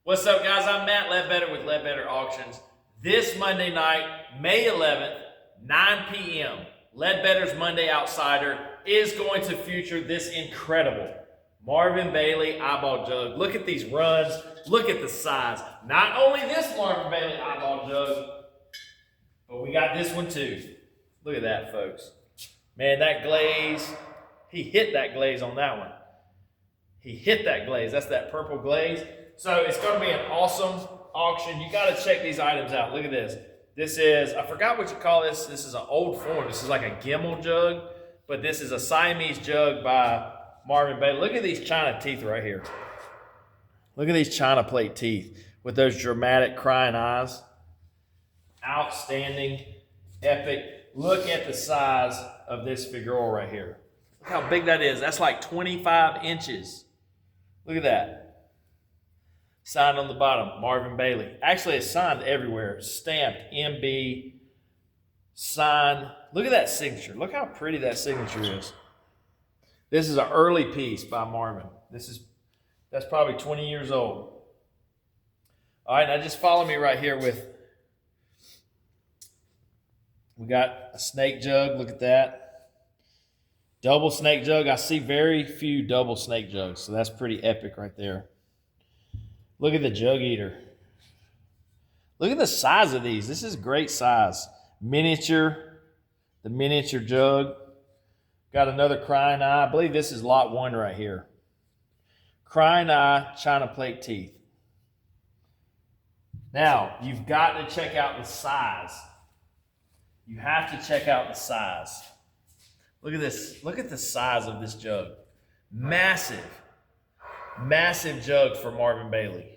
What's up, guys? I'm Matt Ledbetter with Ledbetter Auctions. This Monday night, May 11th, 9 p.m., Ledbetter's Monday Outsider is going to feature this incredible Marvin Bailey eyeball jug. Look at these runs. Look at the size. Not only this Marvin Bailey eyeball jug, but we got this one too. Look at that, folks. Man, that glaze, he hit that glaze on that one. He hit that glaze. That's that purple glaze. So it's going to be an awesome auction. You got to check these items out. Look at this. This is, I forgot what you call this. This is an old form. This is like a Gimel jug, but this is a Siamese jug by Marvin Bailey. Look at these China teeth right here. Look at these China plate teeth with those dramatic crying eyes. Outstanding, epic. Look at the size of this figural right here. Look how big that is. That's like 25 inches. Look at that. Signed on the bottom, Marvin Bailey. Actually, it's signed everywhere. Stamped, MB, signed. Look at that signature. Look how pretty that signature is. This is an early piece by Marvin. That's probably 20 years old. All right, now just follow me right here with, we got a snake jug. Look at that. Double snake jug. I see very few double snake jugs, so that's pretty epic right there. Look at the jug eater. Look at the size of these. This is great size. Miniature, the miniature jug. Got another crying eye. I believe this is lot 1 right here. Crying eye, China plate teeth. Now, you've got to check out the size. You have to check out the size. Look at this. Look at the size of this jug. Massive. Massive jug for Marvin Bailey.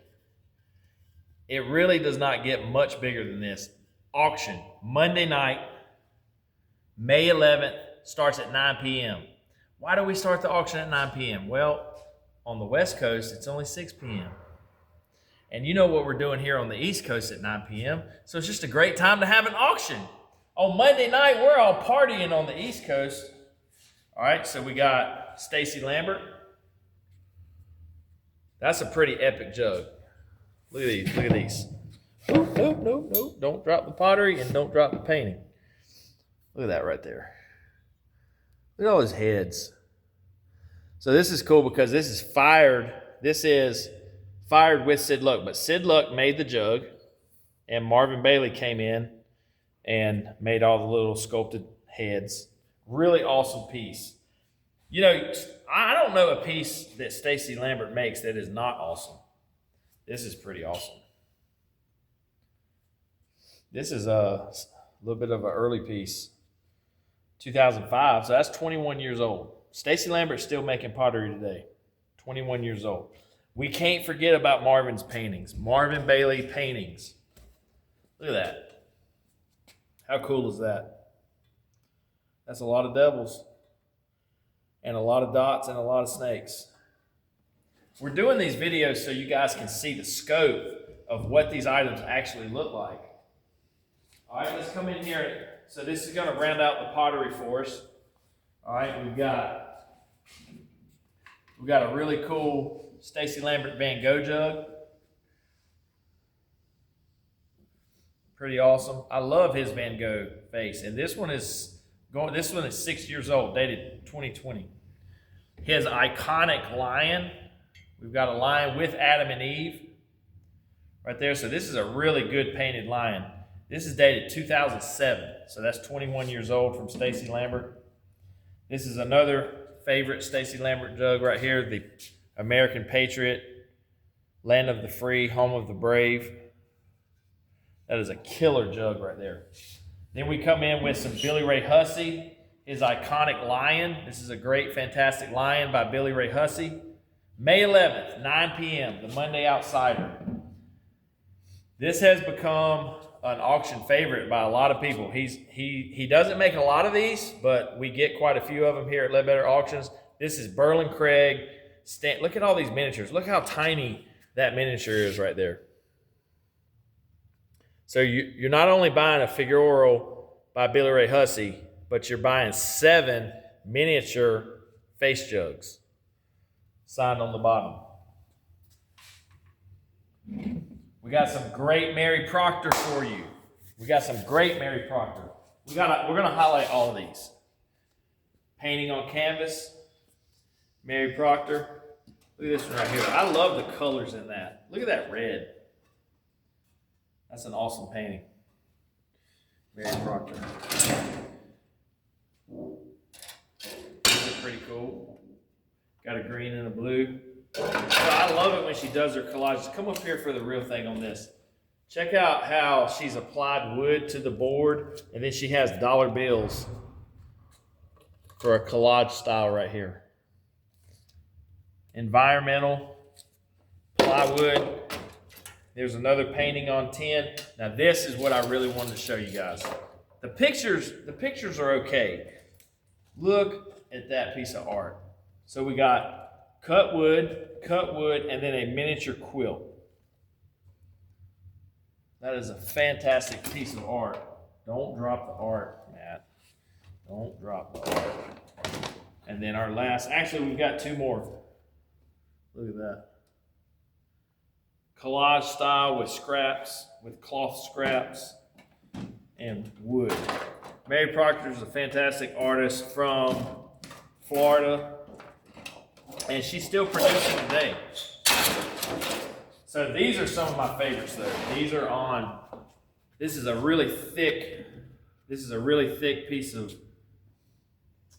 It really does not get much bigger than this. Auction, Monday night, May 11th, starts at 9 p.m. Why do we start the auction at 9 p.m.? Well, on the West Coast, it's only 6 p.m. And you know what we're doing here on the East Coast at 9 p.m., so it's just a great time to have an auction. On Monday night, we're all partying on the East Coast. All right, so we got Stacy Lambert. That's a pretty epic jug. Look at these. Look at these. No. Don't drop the pottery and don't drop the painting. Look at that right there. Look at all his heads. So this is cool because this is fired. This is fired with Sid Luck. But Sid Luck made the jug, and Marvin Bailey came in and made all the little sculpted heads. Really awesome piece. You know, I don't know a piece that Stacy Lambert makes that is not awesome. This is pretty awesome. This is a little bit of an early piece. 2005, so that's 21 years old. Stacy Lambert's still making pottery today. 21 years old. We can't forget about Marvin's paintings. Marvin Bailey paintings. Look at that. How cool is that? That's a lot of devils. And a lot of dots and a lot of snakes. We're doing these videos so you guys can see the scope of what these items actually look like. All right, let's come in here. So this is going to round out the pottery for us. All right, we've got a really cool Stacy Lambert Van Gogh jug. Pretty awesome. I love his Van Gogh face, and this one is 6 years old, dated 2020. His iconic lion. We've got a lion with Adam and Eve right there. So this is a really good painted lion. This is dated 2007. So that's 21 years old from Stacy Lambert. This is another favorite Stacy Lambert jug right here. The American Patriot, land of the free, home of the brave. That is a killer jug right there. Then we come in with some Billy Ray Hussey, his iconic lion. This is a great, fantastic lion by Billy Ray Hussey. May 11th, 9 p.m., the Monday Outsider. This has become an auction favorite by a lot of people. He doesn't make a lot of these, but we get quite a few of them here at Ledbetter Auctions. This is Berlin Craig. Look at all these miniatures. Look how tiny that miniature is right there. So you're not only buying a figural by Billy Ray Hussey, but you're buying 7 miniature face jugs signed on the bottom. got some great Mary Proctor for you. We got some great Mary Proctor. We're gonna highlight all of these. Painting on canvas, Mary Proctor. Look at this one right here. I love the colors in that. Look at that red. That's an awesome painting. Mary Proctor. This is pretty cool. Got a green and a blue. So I love it when she does her collages. Come up here for the real thing on this. Check out how she's applied wood to the board, and then she has dollar bills for a collage style right here. Environmental, plywood. There's another painting on tin. Now this is what I really wanted to show you guys. The pictures are okay. Look at that piece of art. So we got cut wood, and then a miniature quilt. That is a fantastic piece of art. Don't drop the art, Matt. Don't drop the art. And then our last, actually we've got two more. Look at that. Collage style with scraps, with cloth scraps and wood. Mary Proctor is a fantastic artist from Florida, and she's still producing today. So these are some of my favorites though. These are on, this is a really thick piece of,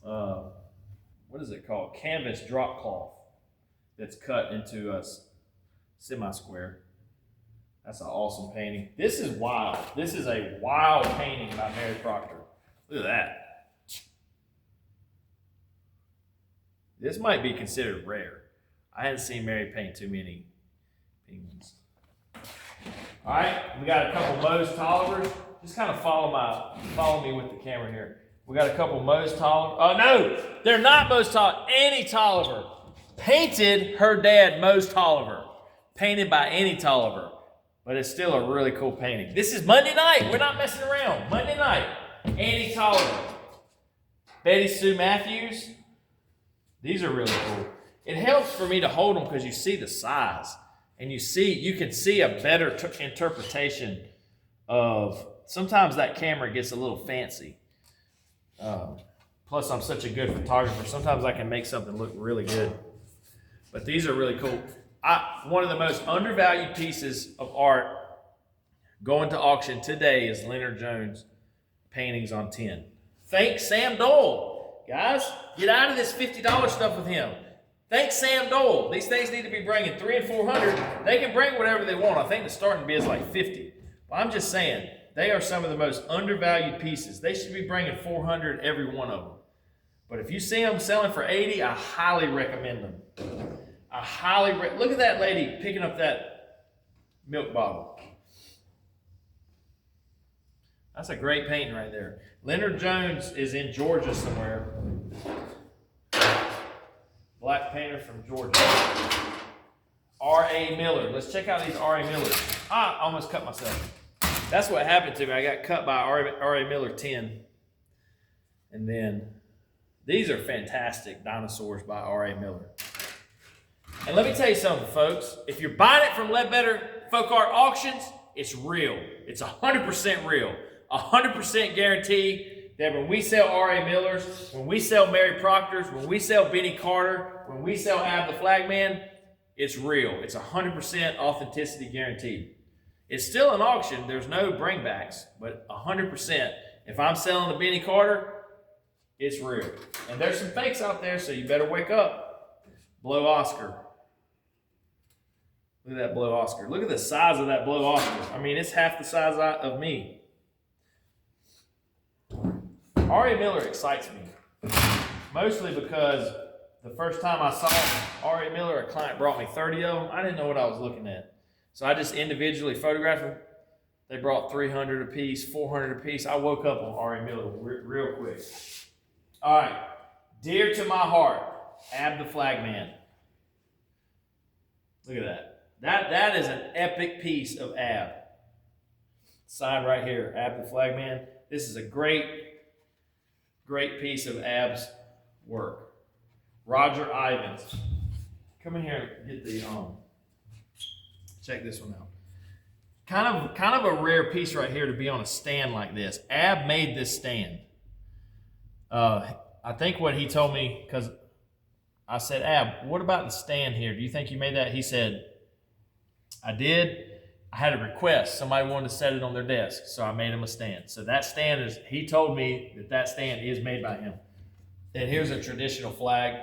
what is it called? Canvas drop cloth that's cut into a semi-square. That's an awesome painting. This is wild. This is a wild painting by Mary Proctor. Look at that. This might be considered rare. I hadn't seen Mary paint too many penguins. All right, we got a couple Mohs Tollivers. Just kind of follow me with the camera here. We got a couple Mohs Tolliver. Oh no, they're not Mohs Tolliver. Annie Tolliver. Painted her dad Mohs Tolliver. Painted by Annie Tolliver. But it's still a really cool painting. This is Monday night. We're not messing around. Monday night. Annie Tolliver. Betty Sue Matthews. These are really cool. It helps for me to hold them because you see the size. And you can see a better interpretation of, sometimes that camera gets a little fancy. Plus I'm such a good photographer. Sometimes I can make something look really good. But these are really cool. One of the most undervalued pieces of art going to auction today is Leonard Jones paintings on tin. Thank Sam Dole. Guys, get out of this $50 stuff with him. Thank Sam Dole. These things need to be bringing $300 and $400. They can bring whatever they want. I think the starting bid is like $50. But I'm just saying, they are some of the most undervalued pieces. They should be bringing $400 every one of them. But if you see them selling for $80, I highly recommend them. Look at that lady picking up that milk bottle. That's a great painting right there. Leonard Jones is in Georgia somewhere. Black painter from Georgia. R.A. Miller. Let's check out these R.A. Millers. I almost cut myself. That's what happened to me. I got cut by R.A. Miller 10. And then these are fantastic dinosaurs by R.A. Miller. And let me tell you something, folks. If you're buying it from Ledbetter Folk Art Auctions, it's real. It's 100% real. 100% guarantee that when we sell R.A. Millers, when we sell Mary Proctors, when we sell Benny Carter, when we sell Ab the Flagman, it's real. It's 100% authenticity guaranteed. It's still an auction. There's no bringbacks, but 100%. If I'm selling the Benny Carter, it's real. And there's some fakes out there, so you better wake up. Blow Oscar. Look at that Blow Oscar. Look at the size of that Blow Oscar. I mean, it's half the size of me. R.A. Miller excites me. Mostly because the first time I saw R.A. Miller, a client brought me 30 of them. I didn't know what I was looking at. So I just individually photographed them. They brought 300 a piece, 400 a piece. I woke up on R.A. Miller real quick. All right. Dear to my heart, Ab the Flagman. Look at that. That is an epic piece of Ab. Signed right here, Ab the Flagman. This is a great piece of Ab's work. Roger Ivins. Come in here and get the, check this one out. Kind of a rare piece right here to be on a stand like this. Ab made this stand. I think what he told me, because I said, Ab, what about the stand here? Do you think you made that? He said, I did. I had a request. Somebody wanted to set it on their desk, so I made him a stand. So that stand is, he told me that stand is made by him. And here's a traditional flag,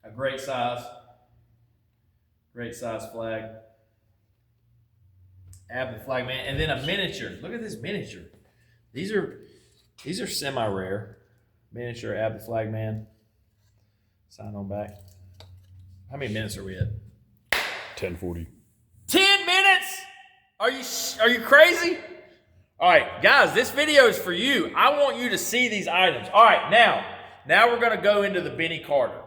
a great size flag. Ab the flag man, and then a miniature. Look at this miniature. These are semi-rare. Miniature Ab the flag man. Sign on back. How many minutes are we at? 10:40. 10 minutes? Are you crazy? All right, guys, this video is for you. I want you to see these items. All right, now we're going to go into the Benny Carter.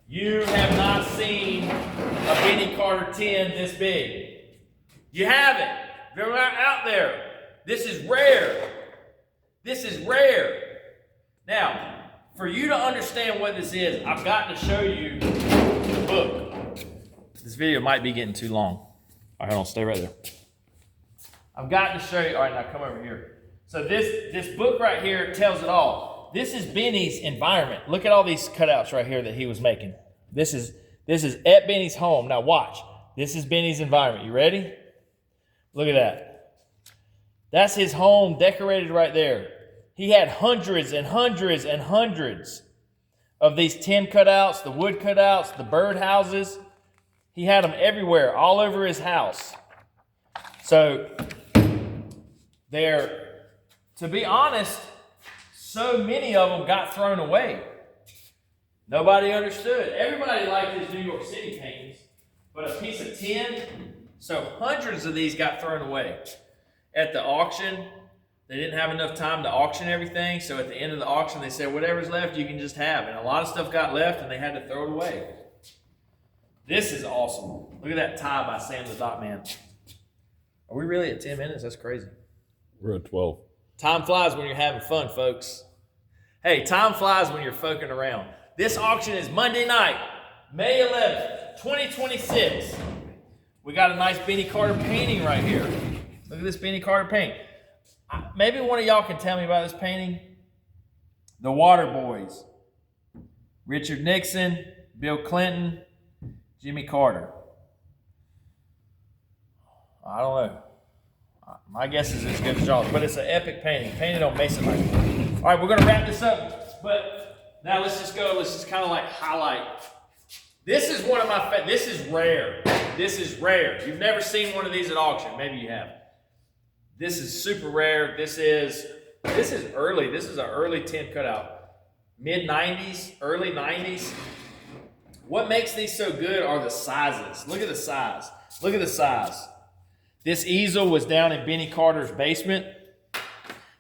You have not seen a Benny Carter 10 this big. You haven't. They're not out there. This is rare. This is rare. Now, for you to understand what this is, I've got to show you the book. This video might be getting too long. All right, hold on, stay right there. I've got to show you. All right, now come over here. So this book right here tells it all. This is Benny's environment. Look at all these cutouts right here that he was making. This is at Benny's home. Now watch. This is Benny's environment. You ready? Look at that. That's his home decorated right there. He had hundreds and hundreds and hundreds of these tin cutouts, the wood cutouts, the bird houses. He had them everywhere, all over his house. So to be honest, so many of them got thrown away. Nobody understood. Everybody liked his New York City paintings, but a piece of tin, so hundreds of these got thrown away. At the auction, they didn't have enough time to auction everything, so at the end of the auction, they said, whatever's left, you can just have. And a lot of stuff got left, and they had to throw it away. This is awesome. Look at that tie by Sam the Dot Man. Are we really at 10 minutes? That's crazy. We're at 12. Time flies when you're having fun, folks. Hey, time flies when you're fucking around. This auction is Monday night, May 11th, 2026. We got a nice Benny Carter painting right here. Look at this Benny Carter painting. Maybe one of y'all can tell me about this painting. The Water Boys. Richard Nixon, Bill Clinton, Jimmy Carter. I don't know. My guess is as good as y'all's, but it's an epic painting. Painted on Masonite. All right, we're going to wrap this up. But now let's just kind of like highlight. This is one of my favorites. This is rare. This is rare. You've never seen one of these at auction. Maybe you have. This is super rare. This is early. This is an early tin cutout. Mid-90s, early 90s. What makes these so good are the sizes. Look at the size. Look at the size. This easel was down in Benny Carter's basement.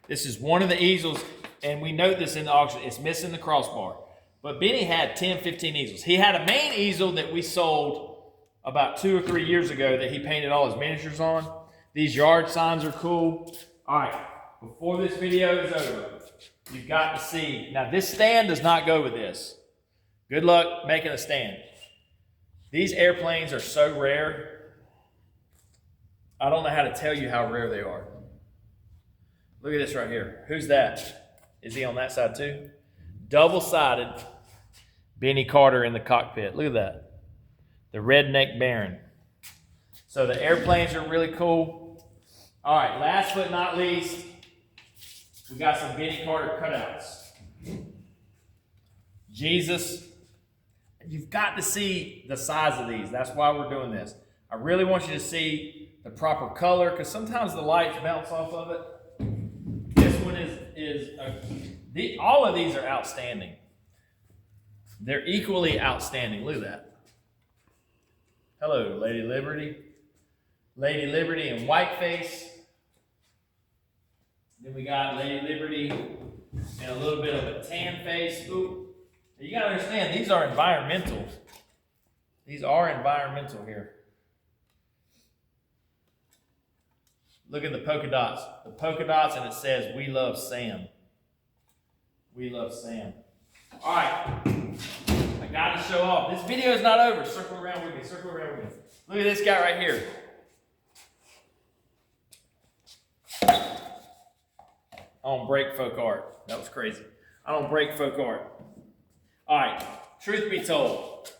This is one of the easels, and we note this in the auction. It's missing the crossbar. But Benny had 10, 15 easels. He had a main easel that we sold about 2 or 3 years ago that he painted all his miniatures on. These yard signs are cool. All right, before this video is over, you've got to see. Now, this stand does not go with this. Good luck making a stand. These airplanes are so rare. I don't know how to tell you how rare they are. Look at this right here. Who's that? Is he on that side too? Double-sided Benny Carter in the cockpit. Look at that. The Redneck Baron. So the airplanes are really cool. All right, last but not least, we got some Benny Carter cutouts. Jesus. You've got to see the size of these. That's why we're doing this. I really want you to see the proper color, because sometimes the lights bounce off of it. This one all of these are outstanding. They're equally outstanding. Look at that. Hello, Lady Liberty. Lady Liberty in whiteface. Then we got Lady Liberty in a little bit of a tan face. Ooh. You got to understand, these are environmental. These are environmental here. Look at the polka dots. The polka dots, and it says, "We love Sam." We love Sam. All right. I got to show off. This video is not over. Circle around with me. Circle around with me. Look at this guy right here. I don't break folk art. That was crazy. I don't break folk art. All right, truth be told,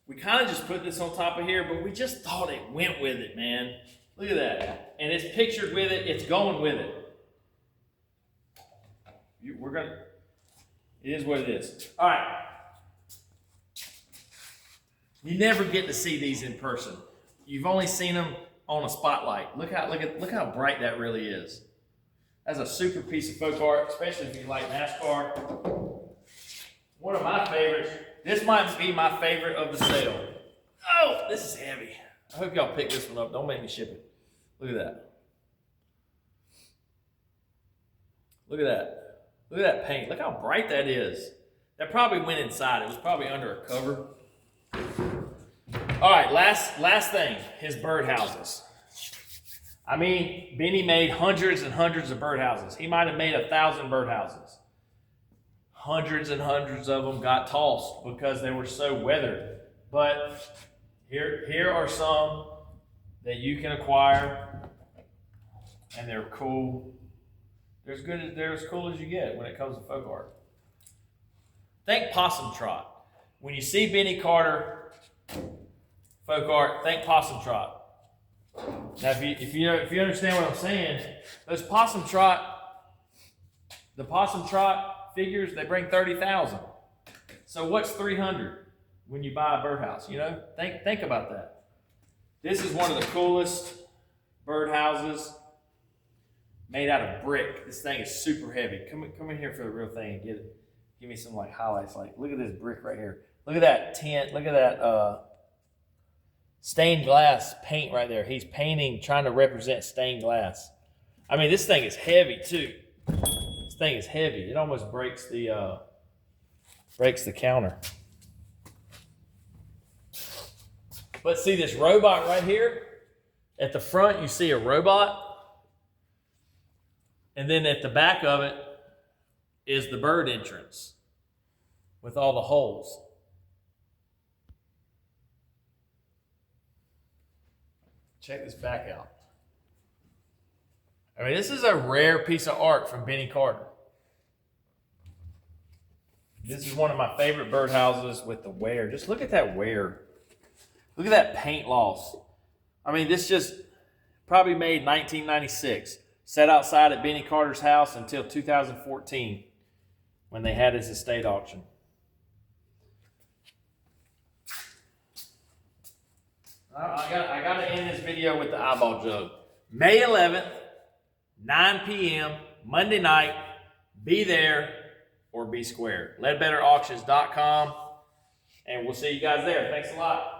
we kind of just put this on top of here, but we just thought it went with it, man. Look at that. And it's pictured with it. It's going with it. It is what it is. All right. You never get to see these in person. You've only seen them on a spotlight. Look how bright that really is. That's a super piece of folk art, especially if you like NASCAR. One of my favorites. This might be my favorite of the sale. Oh, this is heavy. I hope y'all pick this one up. Don't make me ship it. Look at that. Look at that. Look at that paint. Look how bright that is. That probably went inside. It was probably under a cover. All right, last thing, his birdhouses. I mean, Benny made hundreds and hundreds of birdhouses. He might have made 1,000 birdhouses. Hundreds and hundreds of them got tossed because they were so weathered. But here are some that you can acquire, and they're cool. They're as cool as you get when it comes to folk art. Think Possum Trot. When you see Benny Carter folk art, think Possum Trot. Now, if you understand what I'm saying, those the Possum Trot figures, they bring 30,000. So what's 300 when you buy a birdhouse? You know, think about that. This is one of the coolest birdhouses made out of brick. This thing is super heavy. Come in here for the real thing and get it. Give me some like highlights. Like, look at this brick right here. Look at that tint. Look at that stained glass paint right there. He's painting, trying to represent stained glass. I mean, this thing is heavy too. This thing is heavy. It almost breaks the counter. But see this robot right here? At the front, you see a robot. And then at the back of it is the bird entrance with all the holes. Check this back out. I mean, this is a rare piece of art from Benny Carter. This is one of my favorite birdhouses with the wear. Just look at that wear. Look at that paint loss. I mean, this just probably made 1996. Sat outside at Benny Carter's house until 2014 when they had his estate auction. I got to end this video with the eyeball jug. May 11th, 9 p.m., Monday night. Be there or be square. LedbetterAuctions.com. And we'll see you guys there. Thanks a lot.